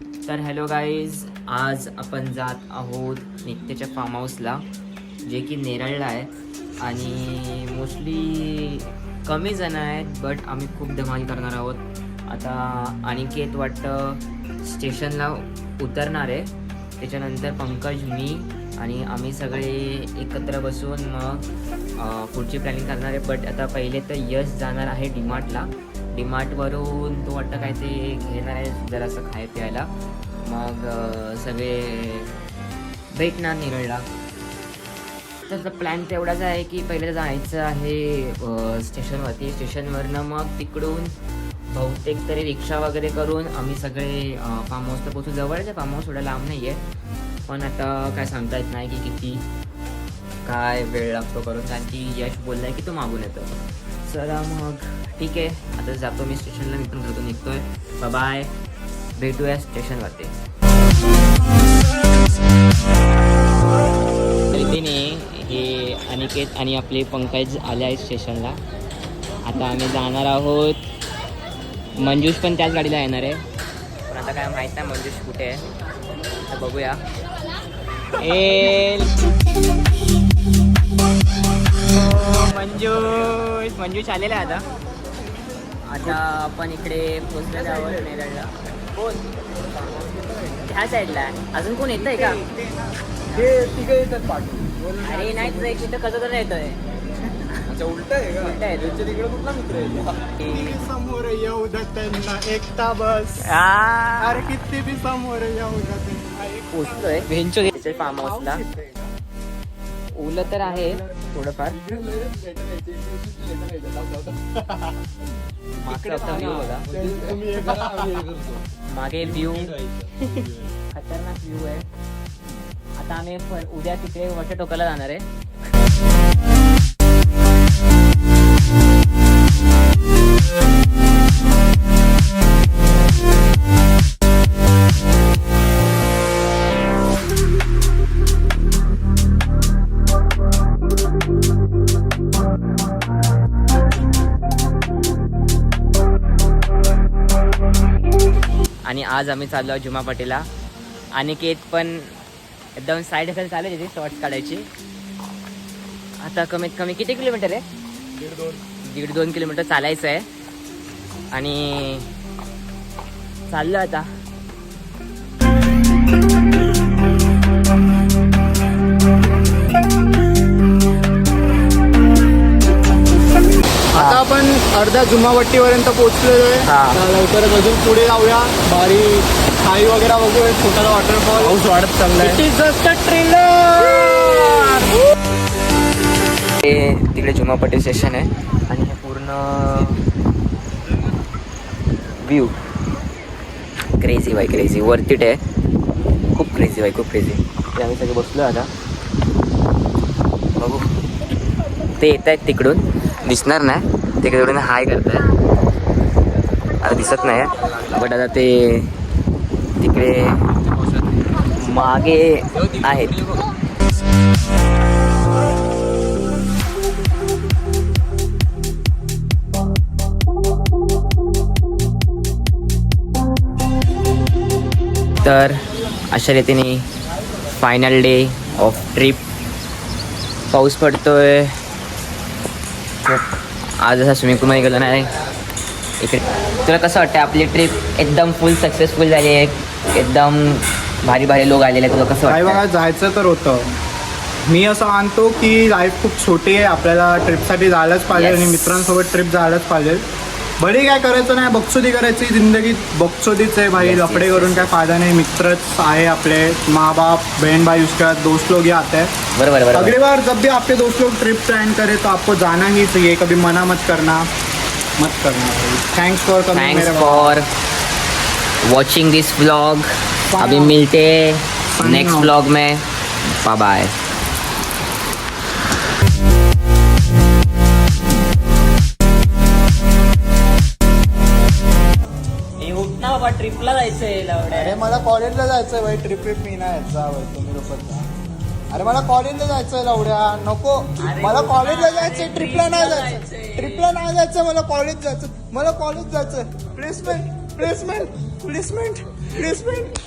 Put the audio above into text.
तर hello guys, आज आपण जात आहोत नित्याच्या फार्म हाऊसला, जे की नेरळला आहे. आणि मोस्टली कमी जण आहेत, बट आम्ही खूप धमाल करणार आहोत. आता अनिकेत वाटतं स्टेशनला उतरणार आहे, त्याच्यानंतर पंकज, मी आणि आम्ही सगळे एकत्र बसून मग पुढची प्लॅनिंग करणार आहे. बट आता पहिले तर यश जाणार आहे डीमार्टला. डीमार्टवरून तो वाटतं काय ते घेणार आहे जरासं खाय प्यायला. मग सगळे भेटणार निरळला. त्याचा प्लॅन तेवढाच आहे की पहिले जायचं आहे स्टेशनवरती. स्टेशनवरनं मग तिकडून बहुतेक तरी रिक्षा वगैरे करून आम्ही सगळे फार्म हाऊसला पोचू. जवळच आहे फार्म हाऊस, थोडं लांब नाही आहे, पण आता काय सांगता येत नाही की किती काय वेळ लागतो करून, कारण की यश बोलला आहे की तो मागून येतो. चला मग ठीक आहे, आता जातो मी स्टेशनला. मी पण घरातून निघतोय. बाय, भेटूया स्टेशनवरती. रीतीने हे अनिकेत आणि आपले पंकज आले आहेत स्टेशनला. आता आम्ही जाणार आहोत. मंजूष पण त्याच गाडीला येणार आहे, पण आता काय माहीत नाही मंजूष कुठे आहे. आता बघूया. मंजूष आलेला आहे आता. आता आपण इकडे पोचलेलो आहोत नेरळला. कोण ह्या साईडला आहे? अजून कोण येतंय का? हे तिघे येतात पाठवून. अरे नाही, तुझं एक मित्र कसं तर येतोय. अच्छा, उलट आहे का? उलट आहे. त्यांच्या तिकडे कुठला मित्र आहे? समोर येऊ दे त्यांना एकटा बस. अरे किती बी समोर येऊ दे त्यांना एक पोचतोय भेंचो घ्यायचे फार्म हाऊसला. ओलं तर आहे थोडंफार. मागे व्ह्यू खतरनाक व्ह्यू आहे. आता आम्ही उद्या तिकडे वटटोकाला जाणार आहे. आणि आज आम्ही चाललो आहोत जुमा पाटीला. अनिकेत पण एकदम साईड हॅसल चालू आहे, शॉर्ट्स काढायची. आता कमीत कमी किती किलोमीटर आहे? 1.5-2 किलोमीटर चालायचं आहे. आणि चाललो आता. आता आपण अर्ध्या जुमावट्टीपर्यंत पोहोचलेलो आहे. लवकरच अजून पुढे जाऊया. भारी खाई वगैरे बघूया. छोटासा वॉटरफॉल पाऊस वाढत चाललाय. तिकडे जुमापट्टी स्टेशन आहे आणि हे पूर्ण व्ह्यू क्रेझी बाय क्रेझी वरती आहे. खूप क्रेझी बाय खूप क्रेझी. ते आम्ही सगळे बसलो आता. बघू ते येत आहेत तिकडून, दिसणार नाही. तिकडून हाय करताय, आता दिसत नाही बट आता ते तिकडे मागे आहेत. तर अशा रीतीने फायनल डे ऑफ ट्रिप. पाऊस पडतोय. आज असा स्विमिंग पूलमध्ये गेलो नाही इकडे. तुला कसं वाटतं आपली ट्रिप एकदम फुल सक्सेसफुल झाली आहे? एकदम भारी भारी लोक आलेले. तुला कसं काय वाटतं? बघा, जायचं तर होतं. मी असं मानतो की लाईफ खूप छोटी आहे. आपल्याला ट्रिपसाठी जायलाच पाहिजे आणि मित्रांसोबत ट्रिप जायलाच पाहिजे. बडी काय करायचं नाही, बकचोदी करायची. जिंदगीत बकचोदीच आहे भाई. लफडे करून काय फायदा नाही. मित्रच आहे आपले. माँ बाप बहन भाई, उसके बाद दोस्त लोग ही आते हैं. बरोबर बरोबर. अगली बार जब भी आपके दोस्त लोग ट्रिप प्लान करें तो आपको जाना ही चाहिए. कभी मना मत करना. Thanks for coming. Thanks for watching this vlog. अभी मिलते नेक्स्ट व्लॉग में. Bye bye. बाबा ट्रिपला जायचंय. अरे मला कॉलेजला जायचंय भाई. ट्रिप मी नाही यायचा भाई. तुम्ही लोक अरे मला कॉलेजला जायचंय लवड्या. नको, मला कॉलेजला जायचंय. ट्रिपला नाही जायचं. ट्रिपला नाही जायचं. मला कॉलेज जायचं. प्लेसमेंट. रिस्पेक्ट